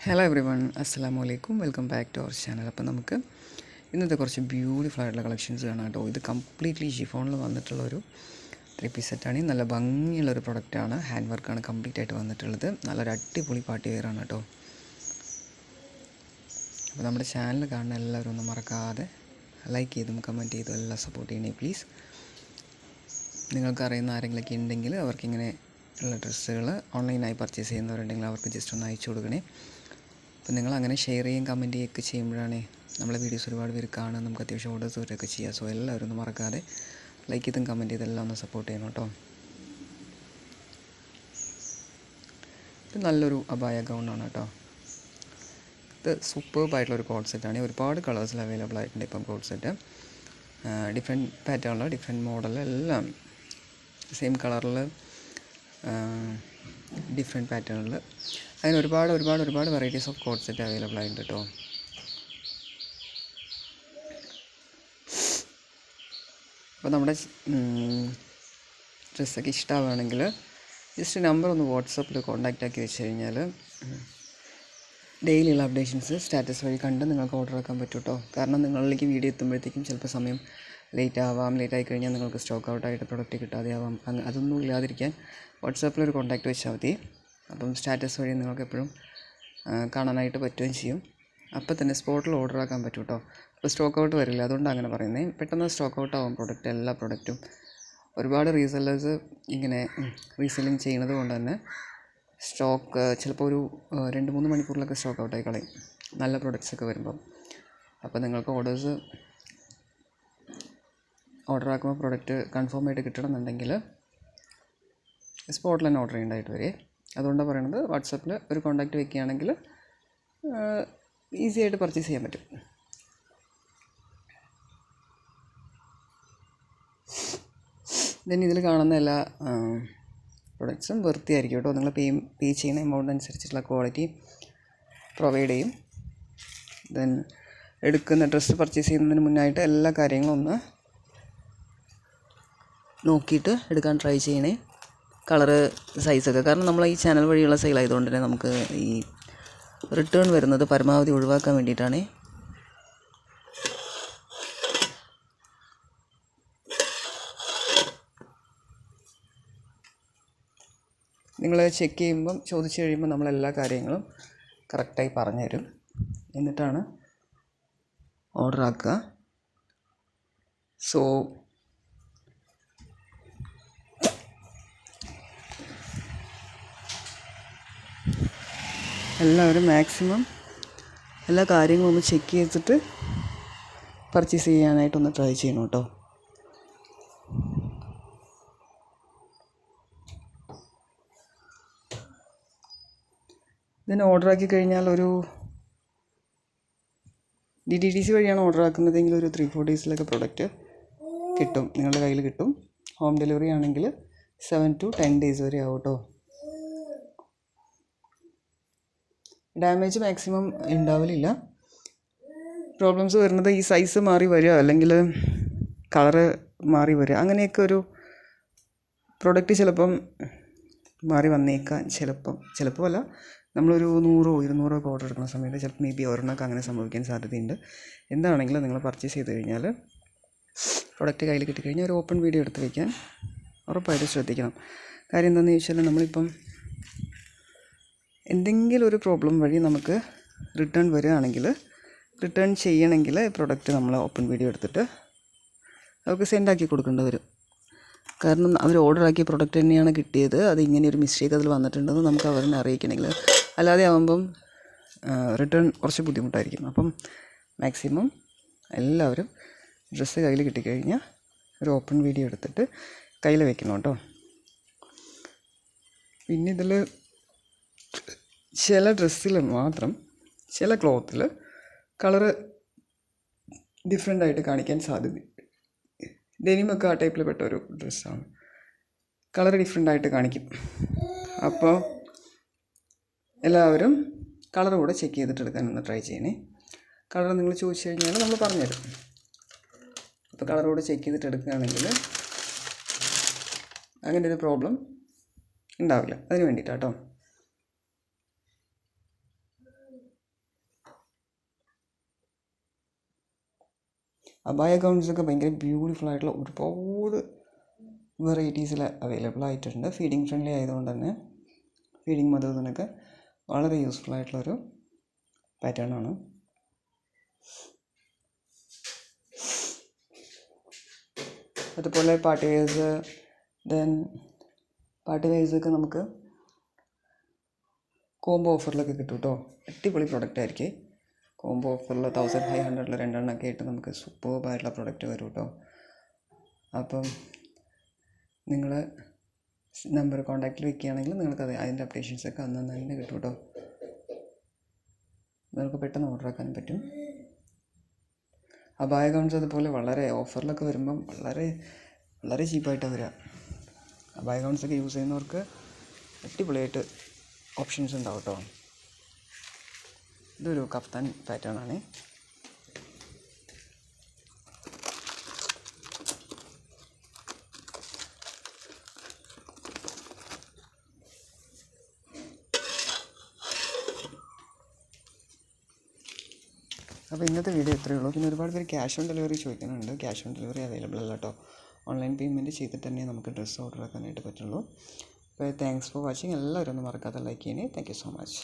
Hello every one, അസ്സലാമു അലൈക്കും. Welcome back to our channel. അപ്പോൾ നമുക്ക് ഇന്നത്തെ കുറച്ച് ബ്യൂട്ടിഫുൾ ആയിട്ടുള്ള കളക്ഷൻസ് കാണാം കേട്ടോ. ഇത് കംപ്ലീറ്റ്ലി ഷിഫോണിൽ വന്നിട്ടുള്ളൊരു 3 പീസ് സെറ്റാണ്. നല്ല ഭംഗിയുള്ളൊരു പ്രൊഡക്റ്റാണ്. ഹാൻഡ് വർക്കാണ് കംപ്ലീറ്റ് ആയിട്ട് വന്നിട്ടുള്ളത്. നല്ലൊരു അടിപൊളി പാർട്ടി വെയറാണ് കേട്ടോ. അപ്പോൾ നമ്മുടെ ചാനൽ കാണുന്ന എല്ലാവരും ഒന്നും മറക്കാതെ ലൈക്ക് ചെയ്തും കമൻറ്റ് ചെയ്തും എല്ലാം സപ്പോർട്ട് ചെയ്യണേ പ്ലീസ്. നിങ്ങൾക്ക് അറിയുന്ന ആരെങ്കിലുമൊക്കെ ഉണ്ടെങ്കിൽ അവർക്കിങ്ങനെ ഉള്ള ഡ്രസ്സുകൾ ഓൺലൈനായി പർച്ചേസ് ചെയ്യുന്നവരുണ്ടെങ്കിൽ അവർക്ക് ജസ്റ്റ് ഒന്ന് അയച്ചു കൊടുക്കണേ. അപ്പോൾ നിങ്ങൾ അങ്ങനെ ഷെയർ ചെയ്യുകയും കമൻറ്റ് ചെയ്യുകയൊക്കെ ചെയ്യുമ്പോഴാണ് നമ്മളെ വീഡിയോസ് ഒരുപാട് പേര് കാണാൻ നമുക്ക് അത്യാവശ്യം ഓർഡേഴ്സ് വരെയൊക്കെ ചെയ്യാം. സോ എല്ലാവരും ഒന്ന് മറക്കാതെ ലൈക്ക് ചെയ്തും കമൻറ്റ് ചെയ്തെല്ലാം ഒന്ന് സപ്പോർട്ട് ചെയ്യണം കേട്ടോ. ഇത് നല്ലൊരു അബായ ഗൗണാണ് കേട്ടോ. ഇത് സൂപ്പർബായിട്ടുള്ളൊരു കോഡ് സെറ്റാണ്. ഒരുപാട് കളേഴ്സിൽ അവൈലബിൾ ആയിട്ടുണ്ട് ഇപ്പം കോഡ് സെറ്റ്. ഡിഫറെൻറ്റ് പാറ്റേണിൽ ഡിഫറെൻറ്റ് മോഡൽ എല്ലാം സെയിം കളറിൽ ഡിഫറെൻറ്റ് പാറ്റേണിൽ അങ്ങനെ ഒരുപാട് varieties of code set available ആയിട്ടുണ്ട് കേട്ടോ. അപ്പോൾ നമ്മുടെ ഡ്രസ്സൊക്കെ ഇഷ്ടമാവുകയാണെങ്കിൽ ജസ്റ്റ് നമ്പർ ഒന്ന് വാട്സപ്പിൽ കോൺടാക്റ്റ് ആക്കി വെച്ച് കഴിഞ്ഞാൽ ഡെയിലിയുള്ള അപ്ഡേഷൻസ് സ്റ്റാറ്റസ് വഴി കണ്ട് നിങ്ങൾക്ക് ഓർഡർ ആക്കാൻ പറ്റും കേട്ടോ. കാരണം നിങ്ങളിലേക്ക് വീഡിയോ എത്തുമ്പോഴത്തേക്കും ചിലപ്പോൾ സമയം ലേറ്റ് ആയി കഴിഞ്ഞാൽ നിങ്ങൾക്ക് സ്റ്റോക്ക് ഔട്ടായിട്ട് പ്രൊഡക്റ്റ് കിട്ടാതെ ആവാം. അതൊന്നും ഇല്ലാതിരിക്കാൻ വാട്സാപ്പിലൊരു കോൺടാക്റ്റ് വെച്ചാൽ മതി. അപ്പം സ്റ്റാറ്റസ് വഴി നിങ്ങൾക്ക് എപ്പോഴും കാണാനായിട്ട് പറ്റുകയും ചെയ്യും. അപ്പോൾ തന്നെ സ്പോട്ടിൽ ഓർഡർ ആക്കാൻ പറ്റും കേട്ടോ. അപ്പോൾ സ്റ്റോക്ക് ഔട്ട് വരില്ല, അതുകൊണ്ടാണ് അങ്ങനെ പറയുന്നത്. പെട്ടെന്ന് സ്റ്റോക്ക് ഔട്ട് ആവും എല്ലാ പ്രൊഡക്റ്റും. ഒരുപാട് റീസെല്ലേഴ്സ് ഇങ്ങനെ റീസെല്ലിങ് ചെയ്യുന്നത് കൊണ്ട് തന്നെ സ്റ്റോക്ക് ചിലപ്പോൾ ഒരു 2-3 മണിക്കൂറിലൊക്കെ സ്റ്റോക്ക് ഔട്ടായി കളയും നല്ല പ്രൊഡക്ട്സൊക്കെ വരുമ്പം. അപ്പോൾ നിങ്ങൾക്ക് ഓർഡർ ആക്കുമ്പോൾ പ്രൊഡക്റ്റ് കൺഫേം ആയിട്ട് കിട്ടണമെന്നുണ്ടെങ്കിൽ സ്പോട്ടിൽ തന്നെ ഓർഡർ ചെയ്യേണ്ടതായിട്ട് വരെ. അതുകൊണ്ടാണ് പറയണത്, വാട്സാപ്പിൽ ഒരു കോൺടാക്റ്റ് വെക്കുകയാണെങ്കിൽ ഈസി ആയിട്ട് പർച്ചേസ് ചെയ്യാൻ പറ്റും. ദെൻ ഇതിൽ കാണുന്ന എല്ലാ പ്രൊഡക്ട്സും വൃത്തിയായിരിക്കും കേട്ടോ. നിങ്ങൾ പേ ചെയ്യുന്ന എമൗണ്ട് അനുസരിച്ചിട്ടുള്ള ക്വാളിറ്റി പ്രൊവൈഡ് ചെയ്യും. ദെൻ എടുക്കുന്ന ഡ്രസ്സ് പർച്ചേസ് ചെയ്യുന്നതിന് മുന്നായിട്ട് എല്ലാ കാര്യങ്ങളും ഒന്ന് നോക്കിയിട്ട് എടുക്കാൻ ട്രൈ ചെയ്യണേ. കളറ് സൈസൊക്കെ, കാരണം നമ്മൾ ഈ ചാനൽ വഴിയുള്ള സെയിൽ ആയതുകൊണ്ട് തന്നെ നമുക്ക് ഈ റിട്ടേൺ വരുന്നത് പരമാവധി ഒഴിവാക്കാൻ വേണ്ടിയിട്ടാണ്. നിങ്ങൾ ചെക്ക് ചെയ്യുമ്പം ചോദിച്ചു കഴിയുമ്പോൾ നമ്മളെല്ലാ കാര്യങ്ങളും കറക്റ്റായി പറഞ്ഞു തരും. എന്നിട്ടാണ് ഓർഡർ ആക്കുക. സോ എല്ലാവരും മാക്സിമം എല്ലാ കാര്യങ്ങളും ഒന്ന് ചെക്ക് ചെയ്തിട്ട് പർച്ചേസ് ചെയ്യാനായിട്ടൊന്ന് ട്രൈ ചെയ്യണം കേട്ടോ. ഇതിന് ഓർഡർ ആക്കി കഴിഞ്ഞാൽ ഒരു DTDC വഴിയാണ് ഓർഡർ ആക്കുന്നതെങ്കിൽ ഒരു 3-4 ഡേയ്സിലൊക്കെ പ്രൊഡക്റ്റ് കിട്ടും, നിങ്ങളുടെ കയ്യിൽ കിട്ടും. ഹോം ഡെലിവറി ആണെങ്കിൽ 7 to 10 ഡേയ്സ് വരെ ആവും കേട്ടോ. Damage maximum ഉണ്ടാവലില്ല. പ്രോബ്ലംസ് വരുന്നത് ഈ സൈസ് മാറി വരിക, അല്ലെങ്കിൽ കളറ് മാറി വരിക, അങ്ങനെയൊക്കെ ഒരു പ്രൊഡക്റ്റ് ചിലപ്പം മാറി വന്നേക്കാം. ചിലപ്പോൾ അല്ല, നമ്മളൊരു 100-200 ഓർഡർ എടുക്കുന്ന സമയത്ത് ചിലപ്പോൾ മേ ബി ഒരെണ്ണമൊക്കെ അങ്ങനെ സംഭവിക്കാൻ സാധ്യതയുണ്ട്. എന്താണെങ്കിലും നിങ്ങൾ പർച്ചേസ് ചെയ്ത് കഴിഞ്ഞാൽ പ്രൊഡക്റ്റ് കയ്യിൽ കിട്ടിക്കഴിഞ്ഞാൽ ഒരു ഓപ്പൺ വീഡിയോ എടുത്ത് വയ്ക്കാൻ ഉറപ്പായിട്ട് ശ്രദ്ധിക്കണം. കാര്യം എന്താണെന്ന് ചോദിച്ചാൽ, നമ്മളിപ്പം എന്തെങ്കിലും ഒരു പ്രോബ്ലം വഴി നമുക്ക് റിട്ടേൺ വരികയാണെങ്കിൽ, റിട്ടേൺ ചെയ്യണമെങ്കിൽ പ്രൊഡക്റ്റ് നമ്മൾ ഓപ്പൺ വീഡിയോ എടുത്തിട്ട് അവർക്ക് സെൻഡാക്കി കൊടുക്കേണ്ടി വരും. കാരണം അവർ ഓർഡർ ആക്കിയ പ്രൊഡക്റ്റ് തന്നെയാണ് കിട്ടിയത്, അത് ഇങ്ങനെ ഒരു മിസ്റ്റേക്ക് അതിൽ വന്നിട്ടുണ്ടെന്ന് നമുക്ക് അവരെ അറിയിക്കണമെങ്കിൽ. അല്ലാതെ ആകുമ്പം റിട്ടേൺ കുറച്ച് ബുദ്ധിമുട്ടായിരിക്കും. അപ്പം മാക്സിമം എല്ലാവരും ഡ്രസ്സ് കയ്യിൽ കിട്ടിക്കഴിഞ്ഞാൽ ഒരു ഓപ്പൺ വീഡിയോ എടുത്തിട്ട് കയ്യിൽ വെക്കണം കേട്ടോ. പിന്നെ ഇതിൽ ചില ഡ്രസ്സിൽ മാത്രം, ചില ക്ലോത്തിൽ കളറ് ഡിഫറെൻ്റായിട്ട് കാണിക്കാൻ സാധ്യതയുണ്ട്. ഡെനിമൊക്കെ ആ ടൈപ്പിൽ പെട്ട ഒരു ഡ്രസ്സാണ്. കളർ ഡിഫറെൻ്റായിട്ട് കാണിക്കും. അപ്പോൾ എല്ലാവരും കളർ കൂടെ ചെക്ക് ചെയ്തിട്ട് എടുക്കാനൊന്ന് ട്രൈ ചെയ്യണേ. കളർ നിങ്ങൾ ചോദിച്ചു കഴിഞ്ഞാൽ നമ്മൾ പറഞ്ഞുതരും. അപ്പോൾ കളർ കൂടെ ചെക്ക് ചെയ്തിട്ട് എടുക്കുകയാണെങ്കിൽ അങ്ങനെ ഒരു പ്രോബ്ലം ഉണ്ടാവില്ല. അതിന് വേണ്ടിയിട്ടാട്ടോ. അബായ ഗൗൺസൊക്കെ ഭയങ്കര ബ്യൂട്ടിഫുൾ ആയിട്ടുള്ള ഒരുപാട് വെറൈറ്റീസിൽ അവൈലബിൾ ആയിട്ടുണ്ട്. ഫീഡിങ് ഫ്രണ്ട്ലി ആയതുകൊണ്ട് തന്നെ ഫീഡിങ് മദേഴ്സിനൊക്കെ വളരെ യൂസ്ഫുൾ ആയിട്ടുള്ളൊരു പാറ്റേൺ ആണ്. അതുപോലെ പാർട്ടി വെയർസ്, ദെൻ പാർട്ടി വെയർസൊക്കെ നമുക്ക് കോംബോ ഓഫറിലൊക്കെ കിട്ടും കേട്ടോ. അടിപൊളി പ്രൊഡക്റ്റ് ആയിരിക്കും. കോംബോ ഓഫറിൽ 1500 രണ്ടെണ്ണമൊക്കെ ആയിട്ട് നമുക്ക് സൂപ്പർബായിട്ടുള്ള പ്രൊഡക്റ്റ് വരും കേട്ടോ. അപ്പം നിങ്ങൾ നമ്പർ കോൺടാക്റ്റിൽ വെക്കുകയാണെങ്കിൽ നിങ്ങൾക്കത് അതിൻ്റെ അപ്ഡേഷൻസൊക്കെ അന്ന് തന്നെ കിട്ടും കേട്ടോ. നിങ്ങൾക്ക് പെട്ടെന്ന് ഓർഡർ ആക്കാനും പറ്റും. അബായ ഗൗൺസ് അതുപോലെ വളരെ ഓഫറിലൊക്കെ വരുമ്പം വളരെ വളരെ ചീപ്പായിട്ടാണ് വരിക. അബായ ഗൗൺസൊക്കെ യൂസ് ചെയ്യുന്നവർക്ക് അടിപൊളിയായിട്ട് ഓപ്ഷൻസ് ഉണ്ടാവും കേട്ടോ. ഇതൊരു കഫ്താൻ പാറ്റേൺ ആണ്. അപ്പോൾ ഇന്നത്തെ വീഡിയോ ഇത്രയേ ഉള്ളൂ. പിന്നെ ഒരുപാട് പേര് ക്യാഷ് ഓൺ ഡെലിവറി ചോദിക്കുന്നുണ്ട്. ക്യാഷ് ഓൺ ഡെലിവറി അവൈലബിൾ അല്ല കേട്ടോ. ഓൺലൈൻ പേയ്മെൻറ്റ് ചെയ്തിട്ട് തന്നെ നമുക്ക് ഡ്രസ്സ് ഓർഡർ ആക്കാനായിട്ട് പറ്റുള്ളൂ. അപ്പോൾ താങ്ക്സ് ഫോർ വാച്ചിങ്. എല്ലാവരും ഒന്ന് മറക്കാതെ ലൈക്ക് ചെയ്യണേ. Thank you so much.